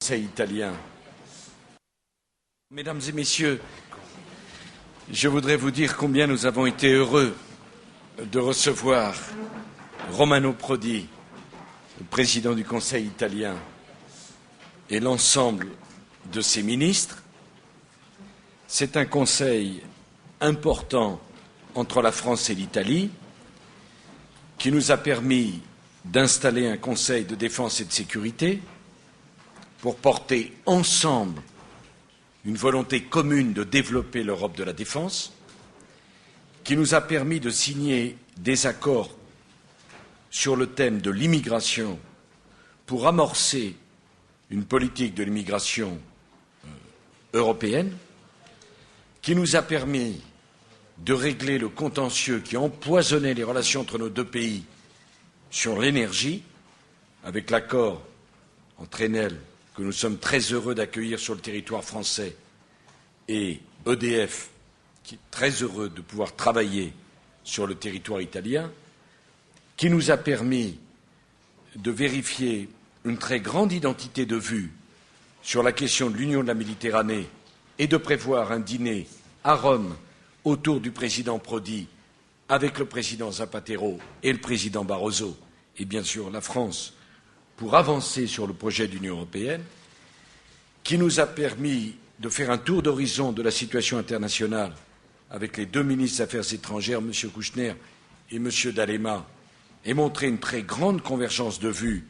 Conseil italien. Mesdames et messieurs, je voudrais vous dire combien nous avons été heureux de recevoir Romano Prodi, le président du Conseil italien, et l'ensemble de ses ministres. C'est un conseil important entre la France et l'Italie qui nous a permis d'installer un Conseil de défense et de sécurité pour porter ensemble une volonté commune de développer l'Europe de la défense, qui nous a permis de signer des accords sur le thème de l'immigration pour amorcer une politique de l'immigration européenne, qui nous a permis de régler le contentieux qui empoisonnait les relations entre nos deux pays sur l'énergie, avec l'accord entre Enel, que nous sommes très heureux d'accueillir sur le territoire français, et EDF, qui est très heureux de pouvoir travailler sur le territoire italien, qui nous a permis de vérifier une très grande identité de vue sur la question de l'Union de la Méditerranée et de prévoir un dîner à Rome autour du président Prodi avec le président Zapatero et le président Barroso et bien sûr la France pour avancer sur le projet d'Union européenne, qui nous a permis de faire un tour d'horizon de la situation internationale avec les deux ministres des Affaires étrangères, M. Kouchner et M. D'Alema, et montrer une très grande convergence de vues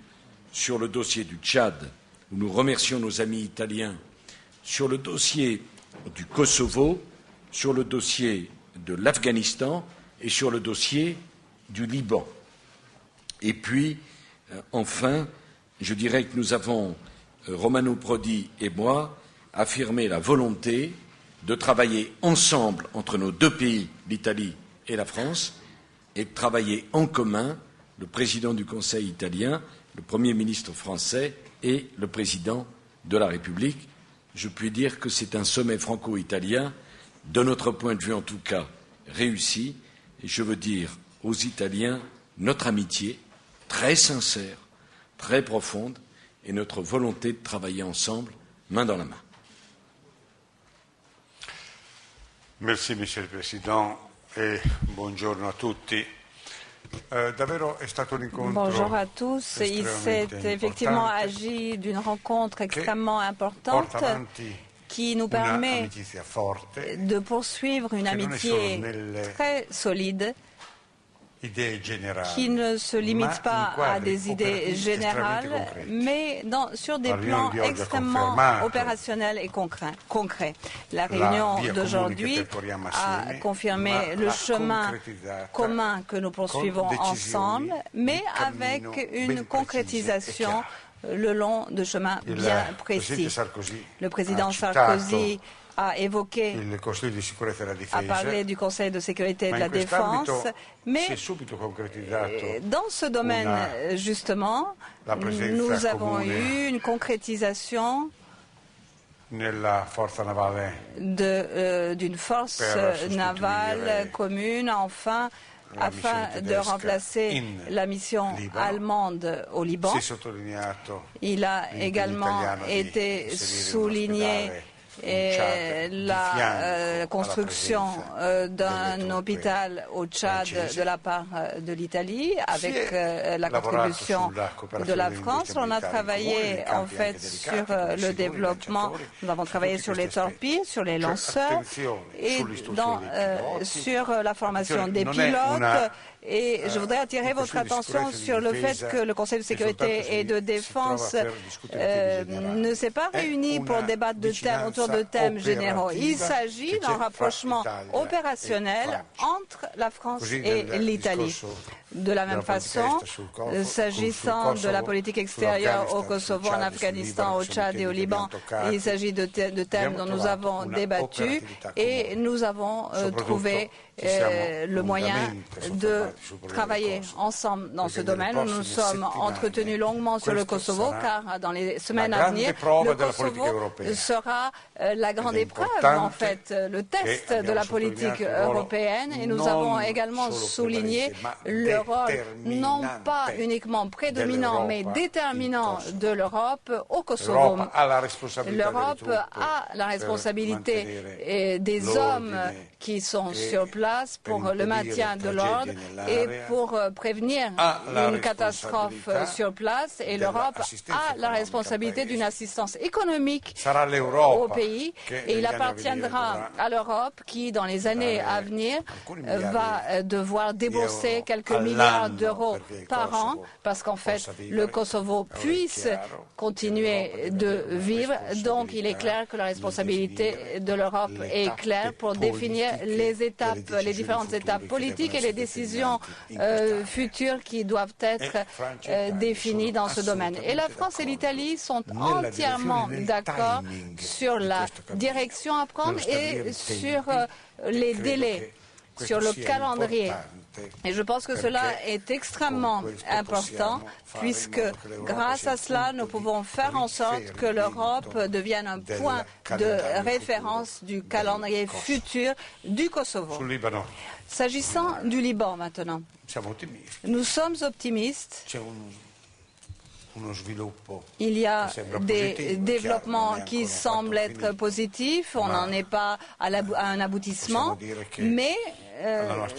sur le dossier du Tchad, où nous remercions nos amis italiens, sur le dossier du Kosovo, sur le dossier de l'Afghanistan et sur le dossier du Liban. Et puis, enfin, je dirais que nous avons, Romano Prodi et moi, affirmé la volonté de travailler ensemble entre nos deux pays, l'Italie et la France, et de travailler en commun, le président du Conseil italien, le Premier ministre français et le président de la République. Je puis dire que c'est un sommet franco-italien, de notre point de vue en tout cas, réussi, et je veux dire aux Italiens notre amitié très sincère, très profonde, et notre volonté de travailler ensemble, main dans la main. Merci, Monsieur le Président, et buongiorno a tutti. Bonjour à tous. Il s'est effectivement agi d'une rencontre extrêmement importante qui nous permet de poursuivre une amitié très solide qui ne se limite pas à des idées générales, mais sur des plans extrêmement opérationnels et concrets. La réunion d'aujourd'hui a confirmé le chemin commun que nous poursuivons ensemble, mais avec une concrétisation le long de chemins bien précis. Le président Sarkozy a évoqué, a parlé du Conseil de sécurité et de la défense, mais dans ce domaine, justement, nous avons eu une concrétisation d'une force navale commune, enfin, afin de remplacer la mission allemande au Liban. Il a également été souligné la construction d'un hôpital au Tchad de la part de l'Italie avec la contribution de la France. On a travaillé en fait sur le développement, nous avons travaillé sur les torpilles, sur les lanceurs et sur la formation des pilotes. Et je voudrais attirer votre attention sur le fait que le Conseil de sécurité et de défense ne s'est pas réuni pour débattre autour de thèmes généraux. Il s'agit d'un rapprochement opérationnel entre la France et l'Italie. De la même façon, s'agissant de la politique extérieure au Kosovo, en Afghanistan, au Tchad et au Liban, il s'agit de thèmes dont nous avons débattu et nous avons trouvé le moyen de travailler ensemble dans ce domaine. Nous nous sommes entretenus longuement sur le Kosovo, car dans les semaines à venir, le Kosovo sera la grande épreuve, en fait, le test de la politique européenne. Et nous avons également souligné le rôle non pas uniquement prédominant mais déterminant de l'Europe au Kosovo. L'Europe a la responsabilité des hommes qui sont sur place pour le maintien de l'ordre et pour prévenir une catastrophe sur place, et l'Europe a la responsabilité d'une assistance économique au pays, et il appartiendra à l'Europe qui, dans les années à venir, va devoir débourser quelques milliards d'euros par an, parce qu'en fait, le Kosovo puisse continuer de vivre. Donc, il est clair que la responsabilité de l'Europe est claire pour définir les étapes, les différentes étapes politiques et les décisions futures qui doivent être définies dans ce domaine. Et la France et l'Italie sont entièrement d'accord sur la direction à prendre et sur les délais, sur le calendrier. Et je pense que cela est extrêmement important, puisque grâce à cela, nous pouvons faire en sorte que l'Europe devienne un point de référence du calendrier futur du Kosovo. S'agissant du Liban maintenant, nous sommes optimistes. Il y a des développements qui semblent être positifs, on n'en est pas à un aboutissement, mais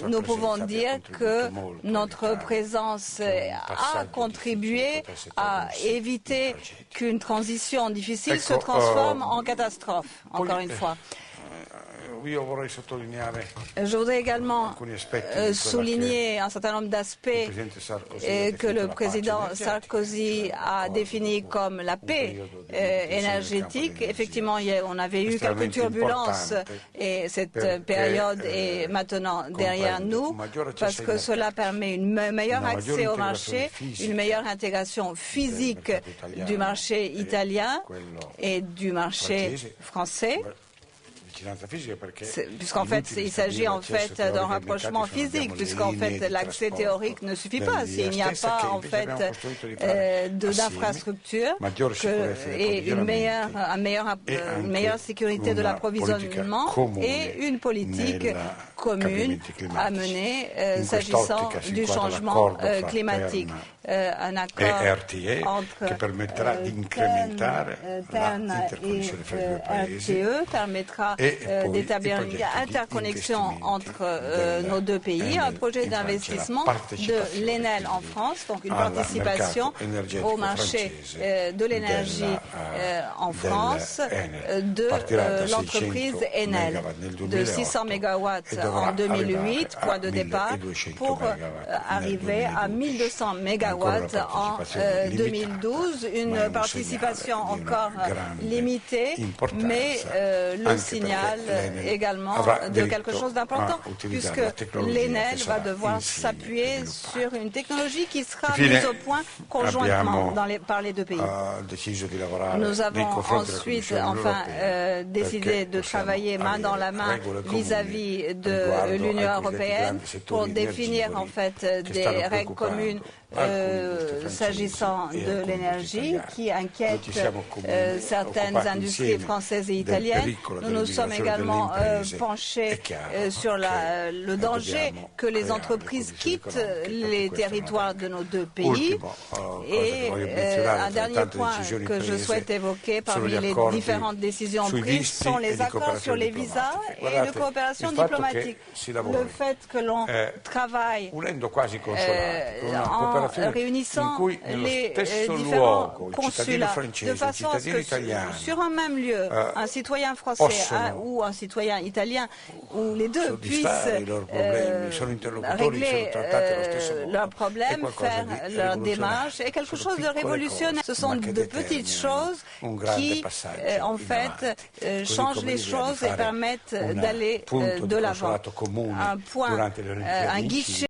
nous pouvons dire que notre présence a contribué à éviter qu'une transition difficile se transforme en catastrophe, encore une fois. Je voudrais également souligner un certain nombre d'aspects que le président Sarkozy a définis comme la paix énergétique. Effectivement, on avait eu quelques turbulences et cette période est maintenant derrière nous, parce que cela permet un meilleur accès au marché, une meilleure intégration physique du marché italien et du marché français. Puisqu'en fait, il s'agit en fait d'un rapprochement physique, puisqu'en fait, l'accès théorique ne suffit pas s'il n'y a pas en fait d'infrastructures et une meilleure sécurité de l'approvisionnement et une politique commune à mener s'agissant du changement climatique. Un accord entre TERN et RTE permettra d'établir une interconnexion entre nos deux pays, un projet d'investissement de l'Enel en France, donc une participation au marché de l'énergie en France de l'entreprise Enel, de 600 MW en 2008, point de départ, pour arriver à 1200 MW en 2012, une participation encore limitée, mais le signal également de quelque chose d'important, puisque l'Enel va devoir s'appuyer sur une technologie qui sera mise au point conjointement par les deux pays. Nous avons ensuite décidé de travailler main dans la main vis-à-vis de l'Union européenne pour définir en fait des règles communes s'agissant de l'énergie qui inquiète certaines industries françaises et italiennes. Nous nous sommes également penchés sur le danger que les entreprises quittent les territoires de nos deux pays. Et un dernier point que je souhaite évoquer parmi les différentes décisions prises sont les accords sur les visas et de coopération diplomatique. Le fait que l'on travaille en réunissant les différents consulats de façon à ce que sur un même lieu, un citoyen français ou un citoyen italien, ou les deux puissent régler leurs problèmes, faire leurs démarches, est quelque chose de révolutionnaire. Ce sont de petites choses qui, en fait, changent les choses et permettent d'aller de l'avant. Un guichet